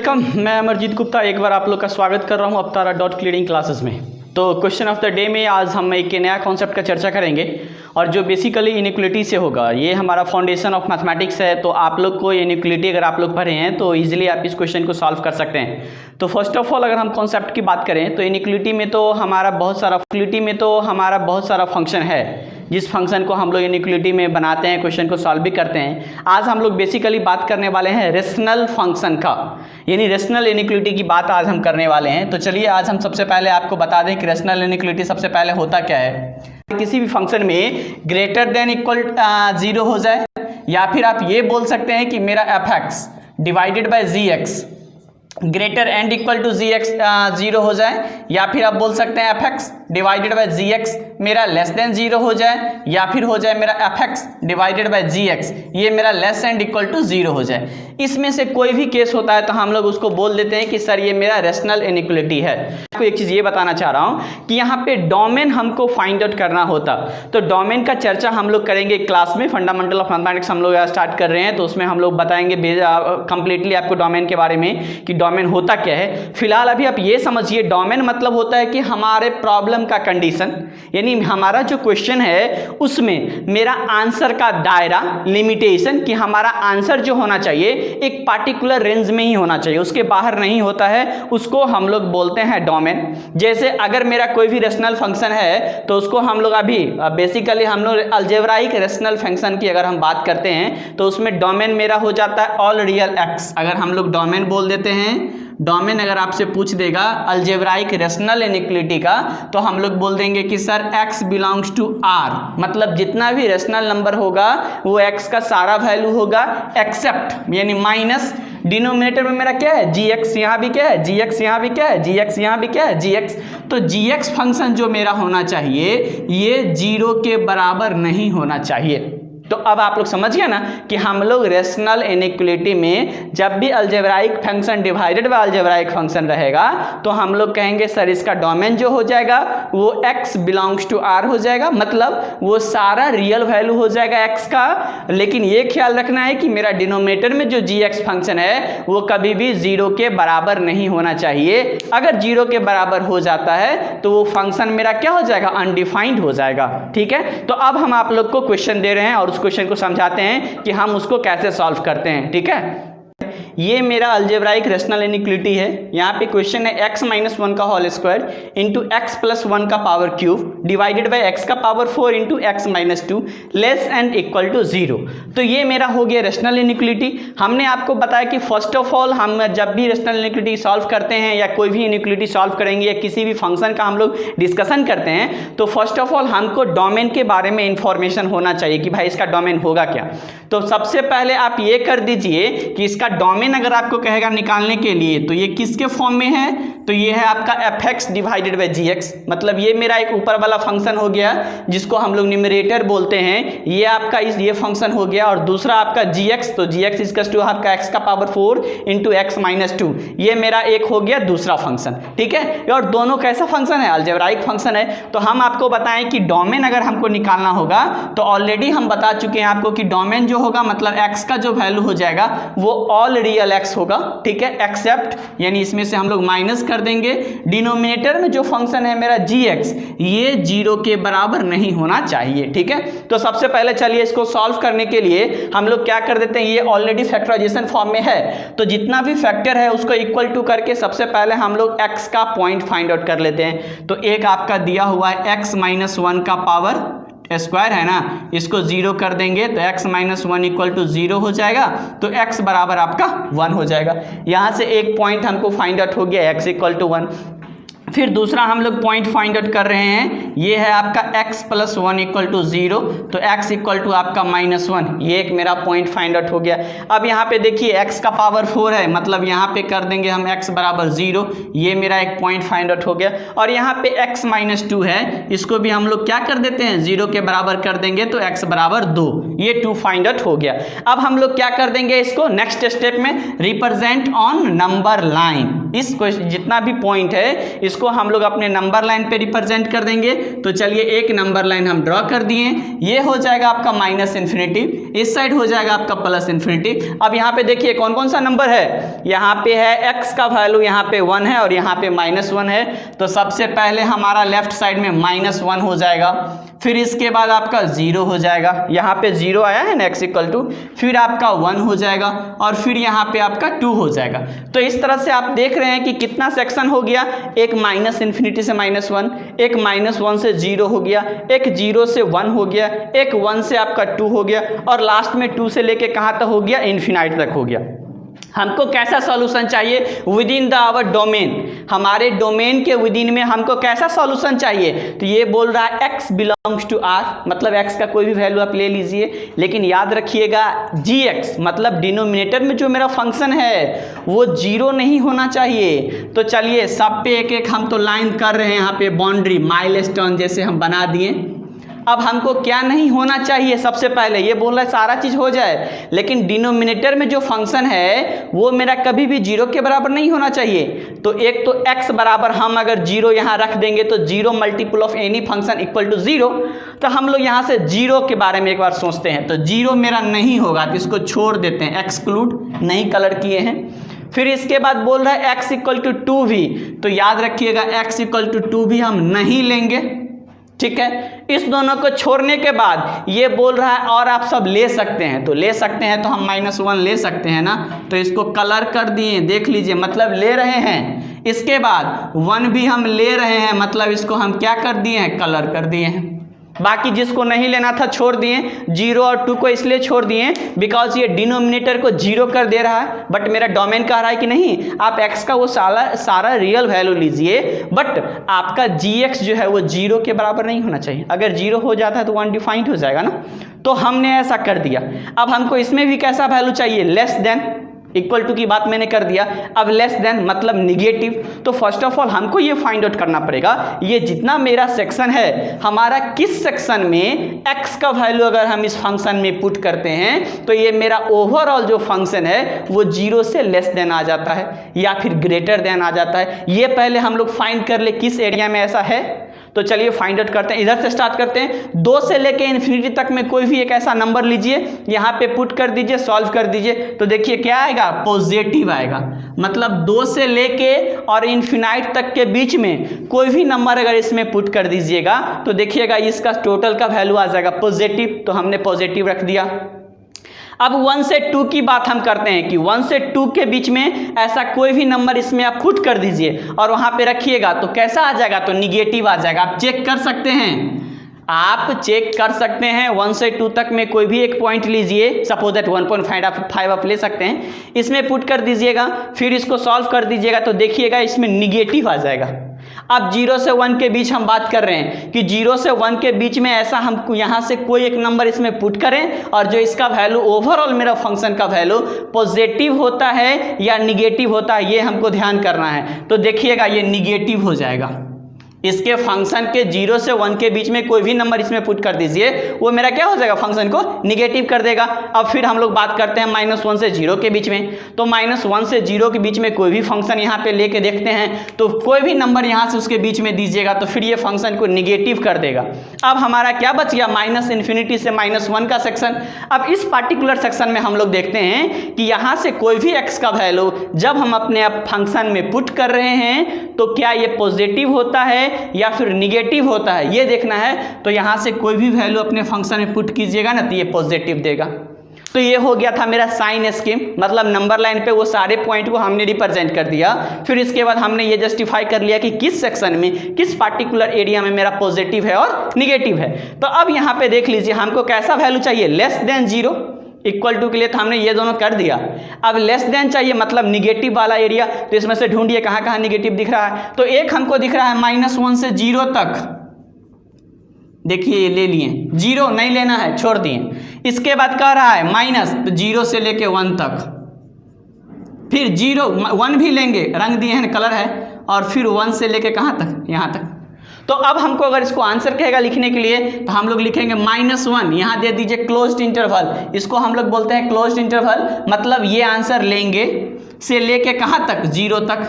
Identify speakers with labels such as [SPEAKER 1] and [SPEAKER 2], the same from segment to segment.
[SPEAKER 1] Welcome, मैं अमरजीत गुप्ता एक बार आप लोग का स्वागत कर रहा हूं अवतारा डॉट क्लीडिंग क्लासेस में। तो क्वेश्चन ऑफ द डे में आज हम एक नया कॉन्सेप्ट का चर्चा करेंगे और जो बेसिकली इनइक्वलिटी से होगा। ये हमारा फाउंडेशन ऑफ मैथमेटिक्स है, तो आप लोग को इनइक्वलिटी अगर आप लोग पढ़े हैं तो इजीली आप इस क्वेश्चन को सॉल्व कर सकते हैं। तो फर्स्ट ऑफ ऑल अगर हम कॉन्सेप्ट की बात करें तो इनइक्वलिटी में तो हमारा बहुत सारा फंक्शन है, जिस फंक्शन को हम लोग इनइक्वलिटी में बनाते हैं, क्वेश्चन को सॉल्व भी करते हैं। आज हम लोग बेसिकली बात करने वाले हैं रेशनल फंक्शन का, यानी रेशनल इनइक्वलिटी की बात आज हम करने वाले हैं। तो चलिए आज हम सबसे पहले आपको बता दें कि रेशनल इनइक्वलिटी सबसे पहले होता क्या है। किसी भी फंक्शन में ग्रेटर देन इक्वल 0 हो जाए, या फिर आप ये बोल सकते हैं कि मेरा fx divided by gx greater and equal to gx 0 हो जाए, या फिर आप बोल सकते हैं fx डिवाइडेड बाय gx मेरा लेस देन 0 हो जाए, या फिर हो जाए मेरा fx डिवाइडेड बाय gx ये मेरा लेस एंड इक्वल टू 0 हो जाए। इसमें से कोई भी केस होता है तो हम लोग उसको बोल देते हैं कि सर ये मेरा रेशनल इनइक्वलिटी है। आपको एक चीज़ ये बताना चाह रहा हूँ कि यहाँ पे डोमेन हमको फाइंड आउट करना होता, तो डोमेन का चर्चा हम लोग करेंगे क्लास में। फंडामेंटल ऑफ मैथमेटिक्स हम लोग स्टार्ट कर रहे हैं, तो उसमें हम लोग बताएंगे कंप्लीटली आपको डोमेन के बारे में कि डोमेन होता क्या है। फिलहाल अभी आप ये समझिए, डोमेन मतलब होता है कि हमारे प्रॉब्लम का कंडीशन, यानी हमारा जो क्वेश्चन है उसमें मेरा आंसर का दायरा, लिमिटेशन कि हमारा आंसर जो होना चाहिए एक पार्टिकुलर रेंज में ही होना चाहिए, उसके बाहर नहीं होता है, उसको हम लोग बोलते हैं डोमेन। जैसे अगर मेरा कोई भी रेशनल फंक्शन है तो उसको हम लोग अभी बेसिकली हम लोग अलजेब्राइक रेशनल फंक्शन की अगर हम बात करते हैं तो उसमें डोमेन मेरा हो जाता है ऑल रियल एक्स। अगर हम लोग डोमेन बोल देते हैं, डोमेन अगर आपसे पूछ देगा अलजेब्राइक रेशनल इनइक्वलिटी का, तो हम लोग बोल देंगे कि sir x belongs to r, मतलब जितना भी रेशनल नंबर होगा वो x का सारा वैल्यू होगा एक्सेप्ट यानी माइनस डिनोमिनेटर में मेरा क्या है gx, यहाँ भी क्या है gx, यहाँ भी क्या है gx, यहाँ भी क्या है gx। तो gx फंक्शन जो मेरा होना चाहिए ये 0 के बराबर नहीं होना चाहिए। तो अब आप लोग समझ गए ना कि हम लोग रेशनल इनइक्वलिटी में जब भी algebraic function divided by algebraic function रहेगा तो हम लोग कहेंगे सर इसका डोमेन जो हो जाएगा वो x बिलोंग्स टू r हो जाएगा, मतलब वो सारा रियल वैल्यू हो जाएगा x का। लेकिन ये ख्याल रखना है कि मेरा डिनोमिनेटर में जो gx फंक्शन है वो कभी भी 0 के बराबर नहीं होना चाहिए। अगर 0 के बराबर हो जाता है तो वो फंक्शन मेरा क्या हो जाएगा, अनडिफाइंड हो जाएगा। ठीक है, तो अब हम आप लोग को क्वेश्चन दे रहे हैं और उस क्वेश्चन को समझाते हैं कि हम उसको कैसे सॉल्व करते हैं। ठीक है, ये मेरा अलजेब्राइक रेशनल इनइक्वलिटी है। यहाँ पे क्वेश्चन है x माइनस 1 का whole square into x plus 1 का power cube divided by x का power 4 into x minus 2 less and equal to 0। तो ये मेरा हो गया रेशनल इनइक्वलिटी। हमने आपको बताया कि फर्स्ट ऑफ ऑल हम जब भी रेशनल इनइक्वलिटी सॉल्व करते हैं या कोई भी इनइक्वलिटी सॉल्व करेंगे या किसी भी फंक्शन का हम लोग डिस्कशन करते हैं तो फर्स्ट ऑफ ऑल हमको डोमेन के बारे में इंफॉर्मेशन होना चाहिए कि भाई इसका डोमेन होगा क्या। तो सबसे पहले आप ये कर दीजिए कि इसका डोमेन अगर आपको कहेगा निकालने के लिए तो ये किसके फॉर्म में है, तो ये है आपका fx डिवाइडेड बाय gx, मतलब ये मेरा एक ऊपर वाला फंक्शन हो गया जिसको हम लोग न्यूमरेटर बोलते हैं, ये आपका ये फंक्शन हो गया। और दूसरा आपका gx, तो gx इक्वल्स टू आपका x का पावर 4 इंटू x माइनस 2, ये मेरा एक हो गया दूसरा फंक्शन। ठीक है, और दोनों कैसा फंक्शन है, अलजेब्राइक फंक्शन है। तो हम आपको बताएं कि डोमेन अगर हमको निकालना होगा तो ऑलरेडी हम बता चुके हैं आपको कि डोमेन जो होगा मतलब x का जो वैल्यू हो जाएगा वो ऑल रियल x होगा। ठीक है, एक्सेप्ट यानी इसमें से हम लोग माइनस कर देंगे डिनोमिनेटर में जो फंक्शन है मेरा gx ये 0 के बराबर नहीं होना चाहिए। ठीक है, तो सबसे पहले चलिए इसको सॉल्व करने के लिए हम लोग क्या कर देते हैं, ये ऑलरेडी फैक्टराइजेशन फॉर्म में है तो जितना भी फैक्टर है उसको इक्वल टू करके सबसे पहले हम लोग x का पॉइंट फाइंड आउट कर लेते हैं। तो एक आपका दिया हुआ है x माइनस 1 का पावर स्क्वायर है ना, इसको 0 कर देंगे तो x माइनस 1 इक्वल टू 0 हो जाएगा, तो x बराबर आपका 1 हो जाएगा। यहाँ से एक पॉइंट हमको फाइंड आउट हो गया x इक्वल टू 1। फिर दूसरा हम लोग पॉइंट फाइंड आउट कर रहे हैं, ये है आपका x प्लस 1 इक्वल टू 0, तो x इक्वल टू आपका माइनस 1, ये एक मेरा पॉइंट फाइंड आउट हो गया। अब यहाँ पे देखिए x का पावर 4 है, मतलब यहाँ पे कर देंगे हम x बराबर 0, ये मेरा एक पॉइंट फाइंड आउट हो गया। और यहाँ पे x माइनस 2 है, इसको भी हम लोग क्या कर देते हैं 0 के बराबर कर देंगे तो x बराबर 2, ये 2 फाइंड आउट हो गया। अब हम लोग क्या कर देंगे, इसको नेक्स्ट स्टेप में रिप्रेजेंट ऑन नंबर लाइन, इस जितना भी पॉइंट है इसको हम लोग अपने नंबर लाइन पे रिप्रेजेंट कर देंगे। तो चलिए एक नंबर लाइन हम ड्रॉ कर दिए, ये हो जाएगा आपका माइनस इन्फिनिटी, इस साइड हो जाएगा आपका प्लस इन्फिनिटी। अब यहाँ पे देखिए कौन कौन सा नंबर है, यहाँ पे है x का वैल्यू यहाँ पे 1 है और यहाँ पे -1 है। तो सबसे पहले हमारा लेफ्ट साइड में -1 हो जाएगा, फिर इसके बाद आपका 0 हो जाएगा, यहाँ पे 0 आया है ना x इक्वल टू, फिर आपका 1 हो जाएगा और फिर यहाँ पे आपका 2 हो जाएगा। तो इस तरह से आप देख रहे हैं कि कितना सेक्शन हो गया, एक माइनस इन्फिनिटी से -1, एक -1 से 0 हो गया, एक 0 से 1 हो गया, एक 1 से आपका 2 हो गया और लास्ट में 2 से लेके कहाँ तक हो गया, इन्फिनाइट तक हो गया। हमको कैसा सॉल्यूशन चाहिए, within the our domain, हमारे डोमेन के विद इन में हमको कैसा सॉल्यूशन चाहिए। तो ये बोल रहा है x बिलोंग्स टू r, मतलब x का कोई भी वैल्यू आप ले लीजिए, लेकिन याद रखिएगा gx मतलब डिनोमिनेटर में जो मेरा फंक्शन है वो 0 नहीं होना चाहिए। तो चलिए सब पे एक एक हम तो लाइन कर रहे हैं, यहाँ पे बाउंड्री माइलस्टोन जैसे हम बना दिए। अब हमको क्या नहीं होना चाहिए, सबसे पहले ये बोल रहा है सारा चीज़ हो जाए, लेकिन डिनोमिनेटर में जो फंक्शन है वो मेरा कभी भी 0 के बराबर नहीं होना चाहिए। तो एक तो x बराबर हम अगर 0 यहाँ रख देंगे तो 0 multiple of any function equal to 0। तो हम लोग यहाँ से 0 के बारे में एक बार सोचते हैं, तो 0 मेरा नहीं होगा तो इसको छोड़ देते हैं, एक्सक्लूड नहीं कलर किए हैं। फिर इसके बाद बोल रहा है x इक्वल टू 2 भी, तो याद रखिएगा x इक्वल टू 2 भी हम नहीं लेंगे, ठीक है। इस दोनों को छोड़ने के बाद ये बोल रहा है और आप सब ले सकते हैं, तो ले सकते हैं तो हम -1 ले सकते हैं ना, तो इसको कलर कर दिए, देख लीजिए मतलब ले रहे हैं। इसके बाद 1 भी हम ले रहे हैं, मतलब इसको हम क्या कर दिए हैं, कलर कर दिए हैं। बाकी जिसको नहीं लेना था छोड़ दिए, 0 और 2 को इसलिए छोड़ दिए बिकॉज ये डिनोमिनेटर को 0 कर दे रहा है, बट मेरा डोमेन कह रहा है कि नहीं आप x का वो सारा रियल वैल्यू लीजिए, बट आपका gx जो है वो 0 के बराबर नहीं होना चाहिए। अगर 0 हो जाता है तो अनडिफाइंड हो जाएगा ना, तो हमने ऐसा कर दिया। अब हमको इसमें भी कैसा वैल्यू चाहिए, लेस देन, इक्वल टू की बात मैंने कर दिया। अब लेस देन मतलब निगेटिव, तो फर्स्ट ऑफ ऑल हमको ये फाइंड आउट करना पड़ेगा ये जितना मेरा सेक्शन है, हमारा किस सेक्शन में x का वैल्यू अगर हम इस फंक्शन में पुट करते हैं तो ये मेरा ओवरऑल जो फंक्शन है वो 0 से लेस देन आ जाता है या फिर ग्रेटर देन आ जाता है। ये पहले हम लोग फाइंड कर ले किस एरिया में ऐसा है। तो चलिए फाइंड आउट करते हैं, इधर से स्टार्ट करते हैं। 2 से लेके इन्फिनिटी तक में कोई भी एक ऐसा नंबर लीजिए, यहाँ पे पुट कर दीजिए, सॉल्व कर दीजिए, तो देखिए क्या आएगा, पॉजिटिव आएगा। मतलब 2 से लेके और इन्फिनाइट तक के बीच में कोई भी नंबर अगर इसमें पुट कर दीजिएगा तो देखिएगा इसका टोटल का वैल्यू आ जाएगा पॉजिटिव, तो हमने पॉजिटिव रख दिया। अब 1 से 2 की बात हम करते हैं कि 1 से 2 के बीच में ऐसा कोई भी नंबर इसमें आप पुट कर दीजिए और वहां पे रखिएगा तो कैसा आ जाएगा, तो निगेटिव आ जाएगा। आप चेक कर सकते हैं, आप चेक कर सकते हैं 1 से 2 तक में कोई भी एक पॉइंट लीजिए, सपोज दैट 1.5 आप ले सकते हैं, इसमें पुट कर दीजिएगा, फिर इसको सॉल्व कर दीजिएगा तो देखिएगा इसमें निगेटिव आ जाएगा। अब 0 से 1 के बीच हम बात कर रहे हैं कि 0 से 1 के बीच में ऐसा हम यहाँ से कोई एक नंबर इसमें पुट करें और जो इसका वैल्यू ओवरऑल मेरा फंक्शन का वैल्यू पॉजिटिव होता है या निगेटिव होता है, ये हमको ध्यान करना है। तो देखिएगा ये निगेटिव हो जाएगा, इसके फंक्शन के 0 से 1 के बीच में कोई भी नंबर इसमें पुट कर दीजिए, वो मेरा क्या हो जाएगा, फंक्शन को निगेटिव कर देगा। अब फिर हम लोग बात करते हैं -1 से 0 के बीच में, तो -1 से 0 के बीच में कोई भी फंक्शन यहाँ पे लेके देखते हैं, तो कोई भी नंबर यहाँ से उसके बीच में दीजिएगा तो फिर ये फंक्शन को निगेटिव कर देगा। अब हमारा क्या बच गया, -इन्फिनिटी से -1 का सेक्शन। अब इस पार्टिकुलर सेक्शन में हम लोग देखते हैं कि यहाँ से कोई भी x का वैल्यू जब हम अपने फंक्शन में पुट कर रहे हैं तो क्या ये पॉजिटिव होता है या फिर निगेटिव होता है, ये देखना है। तो यहाँ से कोई भी वैल्यू अपने फंक्शन में पुट कीजिएगा ना तो ये पॉजिटिव देगा। तो ये हो गया था मेरा साइन स्कीम, मतलब नंबर लाइन पे वो सारे पॉइंट को हमने रिप्रेजेंट कर दिया। फिर इसके बाद हमने ये जस्टिफाई कर लिया कि किस सेक्शन में, किस पार्टिकुलर एरिया में मेरा पॉजिटिव है और निगेटिव है। तो अब यहाँ पे देख लीजिए हमको कैसा वैल्यू चाहिए, लेस देन 0, इक्वल टू के लिए तो हमने ये दोनों कर दिया। अब लेस देन चाहिए मतलब निगेटिव वाला एरिया, तो इसमें से ढूंढिए कहाँ कहाँ निगेटिव दिख रहा है। तो एक हमको दिख रहा है -1 से 0 तक, देखिए ले लिए, 0 नहीं लेना है छोड़ दिए। इसके बाद कह रहा है माइनस, तो 0 से लेके 1 तक, फिर 1 भी लेंगे, रंग दिए हैं कलर है, और फिर 1 से लेके कहाँ तक, यहाँ तक। तो अब हमको अगर इसको आंसर कहेगा लिखने के लिए तो हम लोग लिखेंगे -1, यहाँ दे दीजिए क्लोज्ड इंटरवल, इसको हम लोग बोलते हैं क्लोज्ड इंटरवल। मतलब ये आंसर लेंगे से लेके कहाँ तक, 0 तक,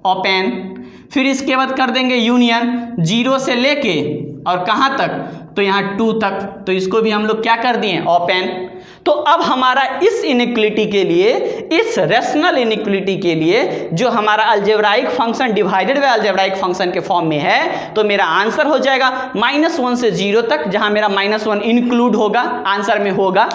[SPEAKER 1] ओपन, फिर इसके बाद कर देंगे यूनियन 0 से लेके और कहाँ तक, तो यहाँ 2 तक, तो इसको भी हम लोग क्या कर दिए ओपन। तो अब हमारा इस इनइक्वलिटी के लिए, इस रेशनल इनइक्वलिटी के लिए जो हमारा algebraic function divided by algebraic function के फॉर्म में है, तो मेरा आंसर हो जाएगा -1 से 0 तक, जहां मेरा -1 इंक्लूड होगा आंसर में होगा,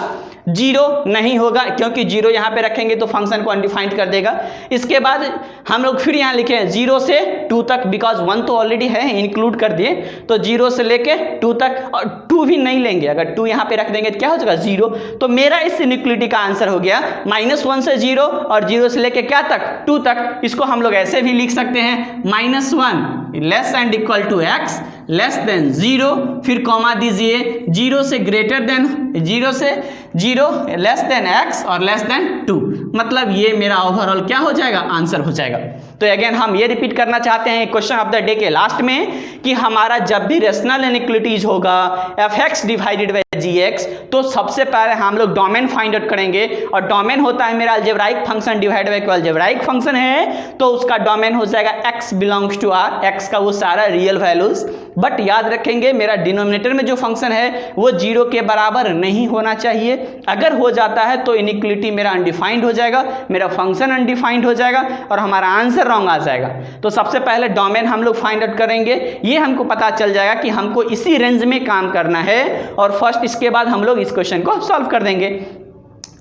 [SPEAKER 1] 0 नहीं होगा क्योंकि 0 यहाँ पे रखेंगे तो फंक्शन को अनडिफाइंड कर देगा। इसके बाद हम लोग फिर यहाँ लिखे हैं 0 से 2 तक, बिकॉज 1 तो ऑलरेडी है इंक्लूड कर दिए, तो 0 से लेके 2 तक, और 2 भी नहीं लेंगे, अगर 2 यहाँ पे रख देंगे तो क्या हो जाएगा 0। तो मेरा इस इनइक्वलिटी का आंसर हो गया -1 से 0 और 0 से लेके क्या तक 2 तक। इसको हम लोग ऐसे भी लिख सकते हैं -1 less and equal to x less than 0, फिर कॉमा दीजिए 0 से ग्रेटर देन 0 से 0 लेस देन x और लेस देन 2, मतलब ये मेरा ओवरऑल क्या हो जाएगा आंसर हो जाएगा। तो अगेन हम ये रिपीट करना चाहते हैं क्वेश्चन ऑफ द डे के लास्ट में कि हमारा जब भी रेशनल इनइक्वलिटीज होगा fx डिवाइडेड बाय gx, तो सबसे पहले हम लोग डोमेन फाइंड आउट करेंगे, और डोमेन होता है मेरा अलजेब्राइक फंक्शन डिवाइड बाय कोई अलजेब्राइक फंक्शन है, तो उसका डोमेन हो जाएगा x belongs to r, x का वो सारा रियल वैल्यूज। बट याद रखेंगे मेरा डिनोमिनेटर में जो फंक्शन है वो 0 के बराबर नहीं होना चाहिए, अगर हो जाता है तो इनइक्वलिटी मेरा अनडिफाइंड हो जाएगा, मेरा फंक्शन अनडिफाइंड हो जाएगा और हमारा आंसर रॉन्ग आ जाएगा। तो सबसे पहले डोमेन हम लोग फाइंड आउट करेंगे, ये हमको पता चल जाएगा कि हमको इसी रेंज में काम करना है, और फर्स्ट इसके बाद हम लोग इस क्वेश्चन को सॉल्व कर देंगे।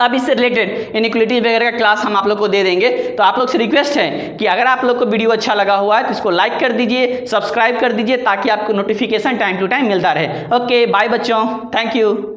[SPEAKER 1] अब इससे रिलेटेड इनइक्वलिटी वगैरह का क्लास हम आप लोग को दे देंगे। तो आप लोग से रिक्वेस्ट है कि अगर आप लोग को वीडियो अच्छा लगा हुआ है तो इसको लाइक कर दीजिए, सब्सक्राइब कर दीजिए, ताकि आपको नोटिफिकेशन टाइम टू टाइम मिलता रहे। ओके बाय बच्चों, थैंक यू।